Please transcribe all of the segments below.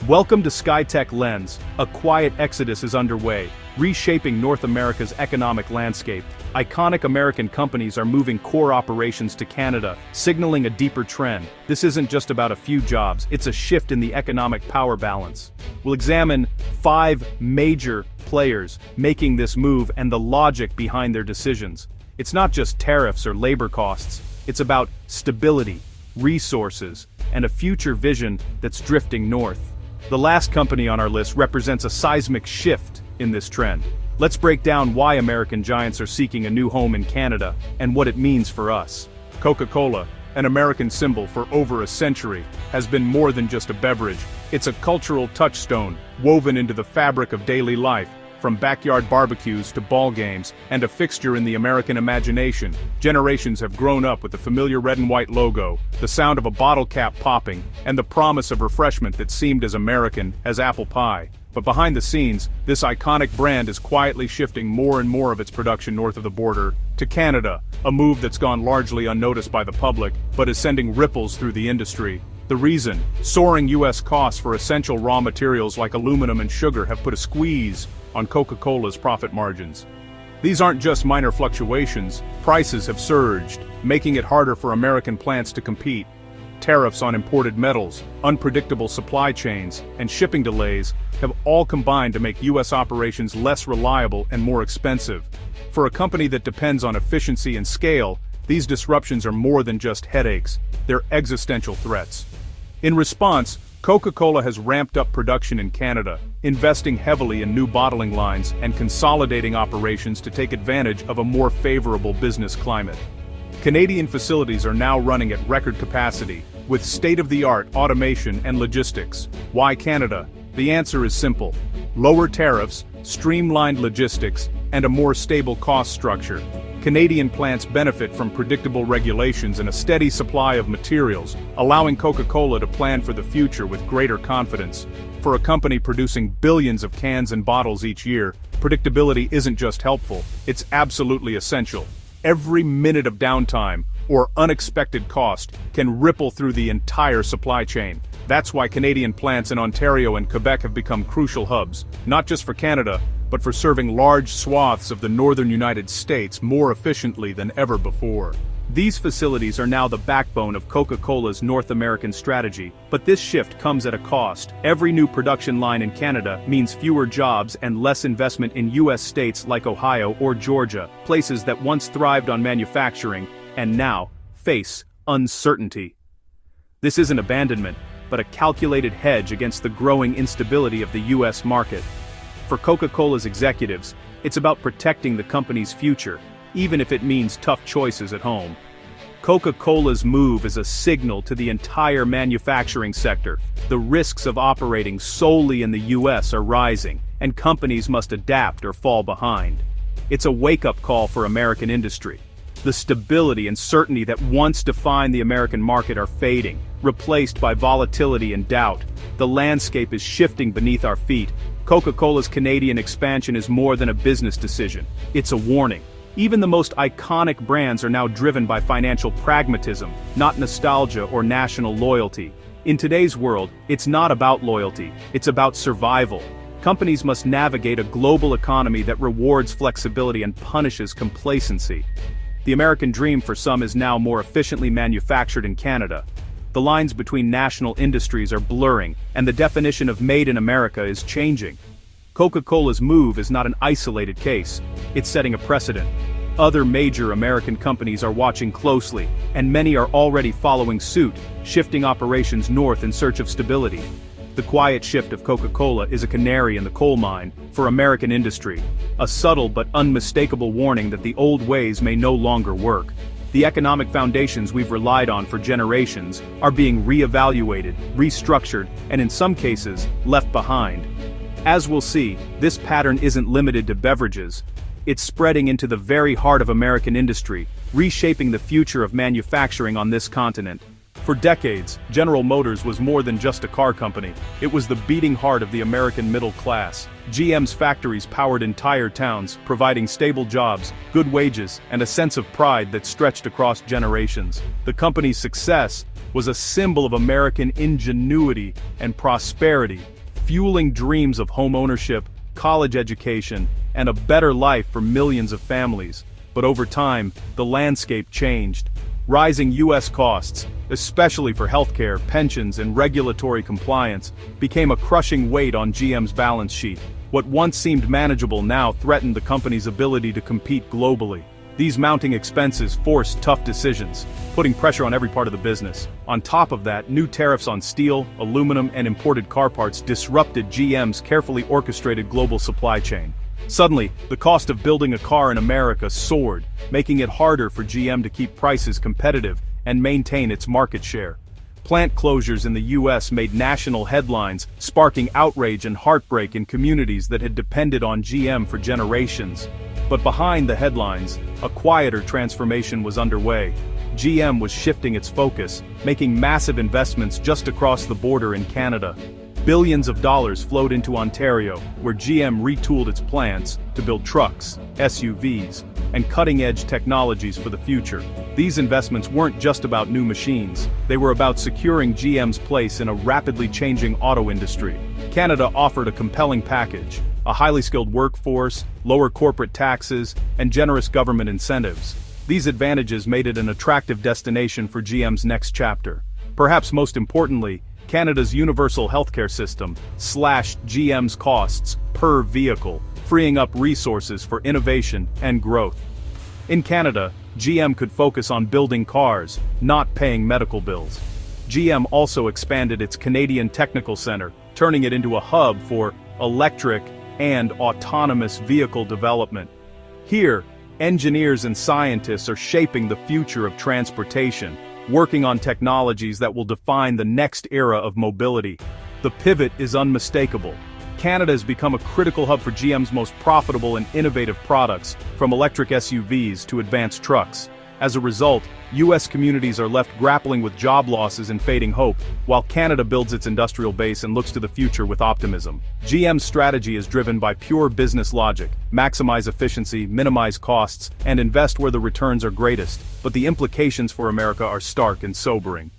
Welcome to Skytech-Lens. A quiet exodus is underway, reshaping North America's economic landscape. Iconic American companies are moving core operations to Canada, signaling a deeper trend. This isn't just about a few jobs, it's a shift in the economic power balance. We'll examine 5 major players making this move and the logic behind their decisions. It's not just tariffs or labor costs, it's about stability, resources, and a future vision that's drifting north. The last company on our list represents a seismic shift in this trend. Let's break down why American giants are seeking a new home in Canada and what it means for us. Coca-Cola, an American symbol for over a century, has been more than just a beverage. It's a cultural touchstone woven into the fabric of daily life, from backyard barbecues to ball games, and a fixture in the American imagination. Generations have grown up with the familiar red and white logo, the sound of a bottle cap popping, and the promise of refreshment that seemed as American as apple pie. But behind the scenes, this iconic brand is quietly shifting more and more of its production north of the border, to Canada, a move that's gone largely unnoticed by the public, but is sending ripples through the industry. The reason? Soaring U.S. costs for essential raw materials like aluminum and sugar have put a squeeze on Coca-Cola's profit margins. These aren't just minor fluctuations, prices have surged, making it harder for American plants to compete. Tariffs on imported metals, unpredictable supply chains, and shipping delays have all combined to make U.S. operations less reliable and more expensive. For a company that depends on efficiency and scale, these disruptions are more than just headaches, they're existential threats. In response, Coca-Cola has ramped up production in Canada, investing heavily in new bottling lines and consolidating operations to take advantage of a more favorable business climate. Canadian facilities are now running at record capacity, with state-of-the-art automation and logistics. Why Canada? The answer is simple: lower tariffs, streamlined logistics, and a more stable cost structure. Canadian plants benefit from predictable regulations and a steady supply of materials, allowing Coca-Cola to plan for the future with greater confidence. For a company producing billions of cans and bottles each year, predictability isn't just helpful, it's absolutely essential. Every minute of downtime or unexpected cost can ripple through the entire supply chain. That's why Canadian plants in Ontario and Quebec have become crucial hubs, not just for Canada, but for serving large swaths of the northern United States more efficiently than ever before. These facilities are now the backbone of Coca-Cola's North American strategy, but this shift comes at a cost. Every new production line in Canada means fewer jobs and less investment in U.S. states like Ohio or Georgia, places that once thrived on manufacturing and now face uncertainty. This isn't abandonment, but a calculated hedge against the growing instability of the U.S. market. For Coca-Cola's executives, it's about protecting the company's future, even if it means tough choices at home. Coca-Cola's move is a signal to the entire manufacturing sector. The risks of operating solely in the U.S. are rising, and companies must adapt or fall behind. It's a wake-up call for American industry. The stability and certainty that once defined the American market are fading, replaced by volatility and doubt. The landscape is shifting beneath our feet. Coca-Cola's Canadian expansion is more than a business decision. It's a warning. Even the most iconic brands are now driven by financial pragmatism, not nostalgia or national loyalty. In today's world, it's not about loyalty, it's about survival. Companies must navigate a global economy that rewards flexibility and punishes complacency. The American dream for some is now more efficiently manufactured in Canada. The lines between national industries are blurring, and the definition of made in America is changing. Coca-Cola's move is not an isolated case, it's setting a precedent. Other major American companies are watching closely, and many are already following suit, shifting operations north in search of stability. The quiet shift of Coca-Cola is a canary in the coal mine for American industry, a subtle but unmistakable warning that the old ways may no longer work. The economic foundations we've relied on for generations are being re-evaluated, restructured, and in some cases, left behind. As we'll see, this pattern isn't limited to beverages. It's spreading into the very heart of American industry, reshaping the future of manufacturing on this continent. For decades, General Motors was more than just a car company. It was the beating heart of the American middle class. GM's factories powered entire towns, providing stable jobs, good wages, and a sense of pride that stretched across generations. The company's success was a symbol of American ingenuity and prosperity, fueling dreams of home ownership, college education, and a better life for millions of families. But over time, the landscape changed. Rising U.S. costs, especially for healthcare, pensions, and regulatory compliance, became a crushing weight on GM's balance sheet. What once seemed manageable now threatened the company's ability to compete globally. These mounting expenses forced tough decisions, putting pressure on every part of the business. On top of that, new tariffs on steel, aluminum, and imported car parts disrupted GM's carefully orchestrated global supply chain. Suddenly, the cost of building a car in America soared, making it harder for GM to keep prices competitive and maintain its market share. Plant closures in the U.S. made national headlines, sparking outrage and heartbreak in communities that had depended on GM for generations. But behind the headlines, a quieter transformation was underway. GM was shifting its focus, making massive investments just across the border in Canada. Billions of dollars flowed into Ontario, where GM retooled its plants to build trucks, SUVs, and cutting-edge technologies for the future. These investments weren't just about new machines, they were about securing GM's place in a rapidly changing auto industry. Canada offered a compelling package: a highly skilled workforce, lower corporate taxes, and generous government incentives. These advantages made it an attractive destination for GM's next chapter. Perhaps most importantly, Canada's universal healthcare system slashed GM's costs per vehicle, freeing up resources for innovation and growth. In Canada, GM could focus on building cars, not paying medical bills. GM also expanded its Canadian Technical Centre, turning it into a hub for electric and autonomous vehicle development. Here, engineers and scientists are shaping the future of transportation, working on technologies that will define the next era of mobility. The pivot is unmistakable. Canada has become a critical hub for GM's most profitable and innovative products, from electric SUVs to advanced trucks. As a result, U.S. communities are left grappling with job losses and fading hope, while Canada builds its industrial base and looks to the future with optimism. GM's strategy is driven by pure business logic: maximize efficiency, minimize costs, and invest where the returns are greatest. But the implications for America are stark and sobering.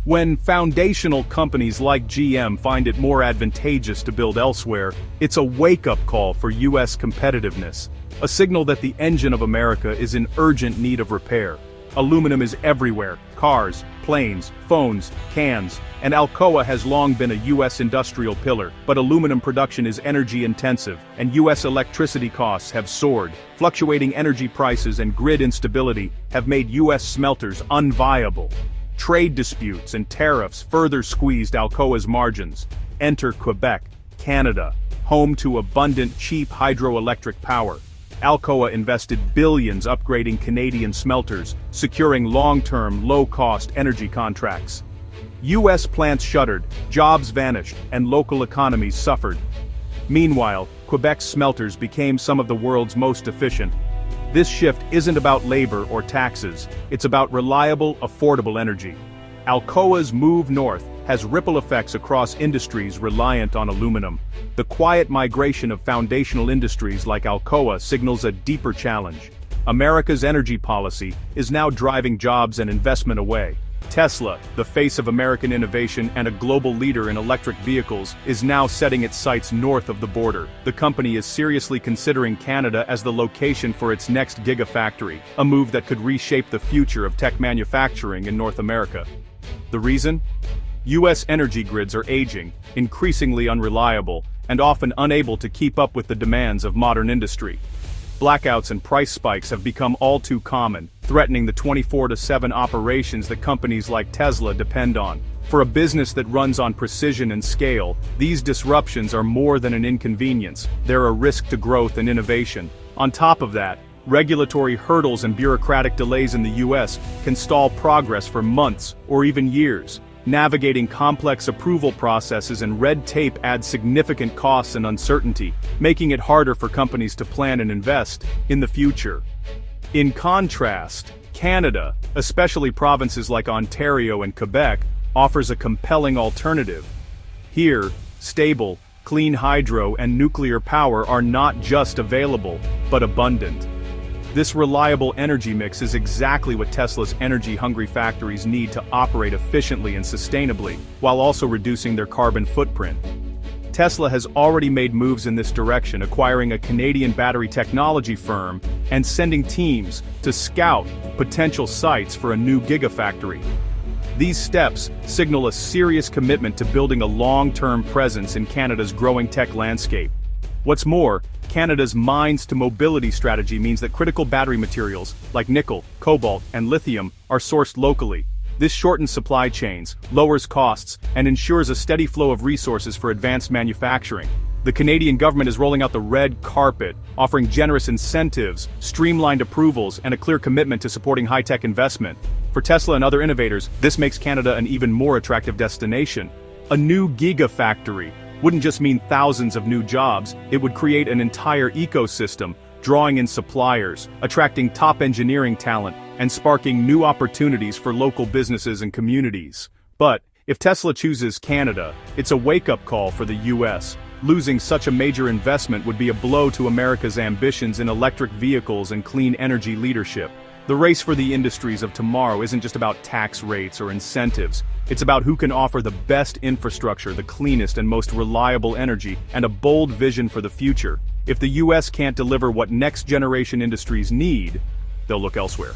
When foundational companies like GM find it more advantageous to build elsewhere, it's a wake-up call for U.S. competitiveness, a signal that the engine of America is in urgent need of repair. Aluminum is everywhere: cars, planes, phones, cans, and Alcoa has long been a U.S. industrial pillar. But aluminum production is energy-intensive, and U.S. electricity costs have soared. Fluctuating energy prices and grid instability have made U.S. smelters unviable. Trade disputes and tariffs further squeezed Alcoa's margins. Enter Quebec, Canada, home to abundant, cheap hydroelectric power. Alcoa invested billions upgrading Canadian smelters, securing long-term, low-cost energy contracts. U.S. plants shuttered, jobs vanished, and local economies suffered. Meanwhile, Quebec's smelters became some of the world's most efficient. This shift isn't about labor or taxes, it's about reliable, affordable energy. Alcoa's move north has ripple effects across industries reliant on aluminum. The quiet migration of foundational industries like Alcoa signals a deeper challenge. America's energy policy is now driving jobs and investment away. Tesla, the face of American innovation and a global leader in electric vehicles, is now setting its sights north of the border. The company is seriously considering Canada as the location for its next gigafactory, a move that could reshape the future of tech manufacturing in North America. The reason? U.S. energy grids are aging, increasingly unreliable, and often unable to keep up with the demands of modern industry. Blackouts and price spikes have become all too common, threatening the 24/7 operations that companies like Tesla depend on. For a business that runs on precision and scale, these disruptions are more than an inconvenience. They're a risk to growth and innovation. On top of that, regulatory hurdles and bureaucratic delays in the U.S. can stall progress for months or even years. Navigating complex approval processes and red tape adds significant costs and uncertainty, making it harder for companies to plan and invest in the future. In contrast, Canada, especially provinces like Ontario and Quebec, offers a compelling alternative. Here, stable, clean hydro and nuclear power are not just available, but abundant. This reliable energy mix is exactly what Tesla's energy-hungry factories need to operate efficiently and sustainably, while also reducing their carbon footprint. Tesla has already made moves in this direction, acquiring a Canadian battery technology firm and sending teams to scout potential sites for a new gigafactory. These steps signal a serious commitment to building a long-term presence in Canada's growing tech landscape. What's more, Canada's mines-to-mobility strategy means that critical battery materials, like nickel, cobalt, and lithium, are sourced locally. This shortens supply chains, lowers costs, and ensures a steady flow of resources for advanced manufacturing. The Canadian government is rolling out the red carpet, offering generous incentives, streamlined approvals, and a clear commitment to supporting high-tech investment. For Tesla and other innovators, this makes Canada an even more attractive destination. A new gigafactory wouldn't just mean thousands of new jobs, it would create an entire ecosystem, drawing in suppliers, attracting top engineering talent, and sparking new opportunities for local businesses and communities. But, if Tesla chooses Canada, it's a wake-up call for the US. Losing such a major investment would be a blow to America's ambitions in electric vehicles and clean energy leadership. The race for the industries of tomorrow isn't just about tax rates or incentives. It's about who can offer the best infrastructure, the cleanest and most reliable energy, and a bold vision for the future. If the US can't deliver what next-generation industries need, they'll look elsewhere.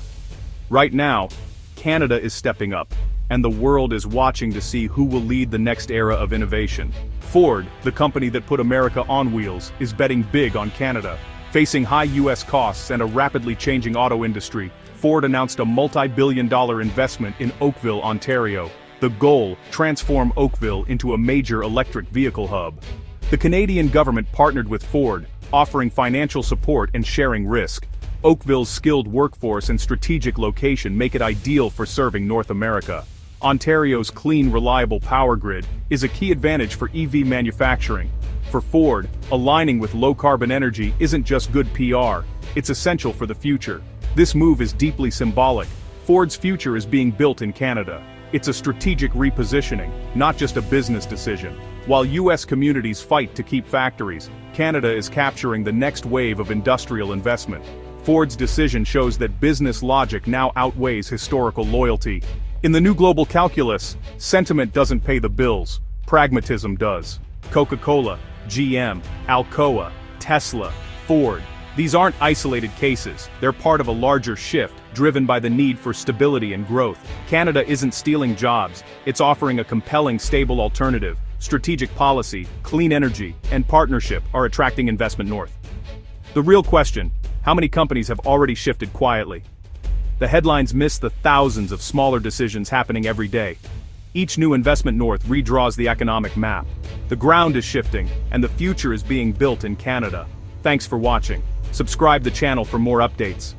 Right now, Canada is stepping up, and the world is watching to see who will lead the next era of innovation. Ford, the company that put America on wheels, is betting big on Canada. Facing high US costs and a rapidly changing auto industry, Ford announced a multi-billion-dollar investment in Oakville, Ontario. The goal: transform Oakville into a major electric vehicle hub. The Canadian government partnered with Ford, offering financial support and sharing risk. Oakville's skilled workforce and strategic location make it ideal for serving North America. Ontario's clean, reliable power grid is a key advantage for EV manufacturing. For Ford, aligning with low-carbon energy isn't just good PR, it's essential for the future. This move is deeply symbolic. Ford's future is being built in Canada. It's a strategic repositioning, not just a business decision. While US communities fight to keep factories, Canada is capturing the next wave of industrial investment. Ford's decision shows that business logic now outweighs historical loyalty. In the new global calculus, sentiment doesn't pay the bills, pragmatism does. Coca-Cola, GM, Alcoa, Tesla, Ford. These aren't isolated cases, they're part of a larger shift, driven by the need for stability and growth. Canada isn't stealing jobs, it's offering a compelling, stable alternative. Strategic policy, clean energy, and partnership are attracting investment north. The real question: how many companies have already shifted quietly? The headlines miss the thousands of smaller decisions happening every day. Each new investment north redraws the economic map. The ground is shifting, and the future is being built in Canada. Thanks for watching. Subscribe the channel for more updates.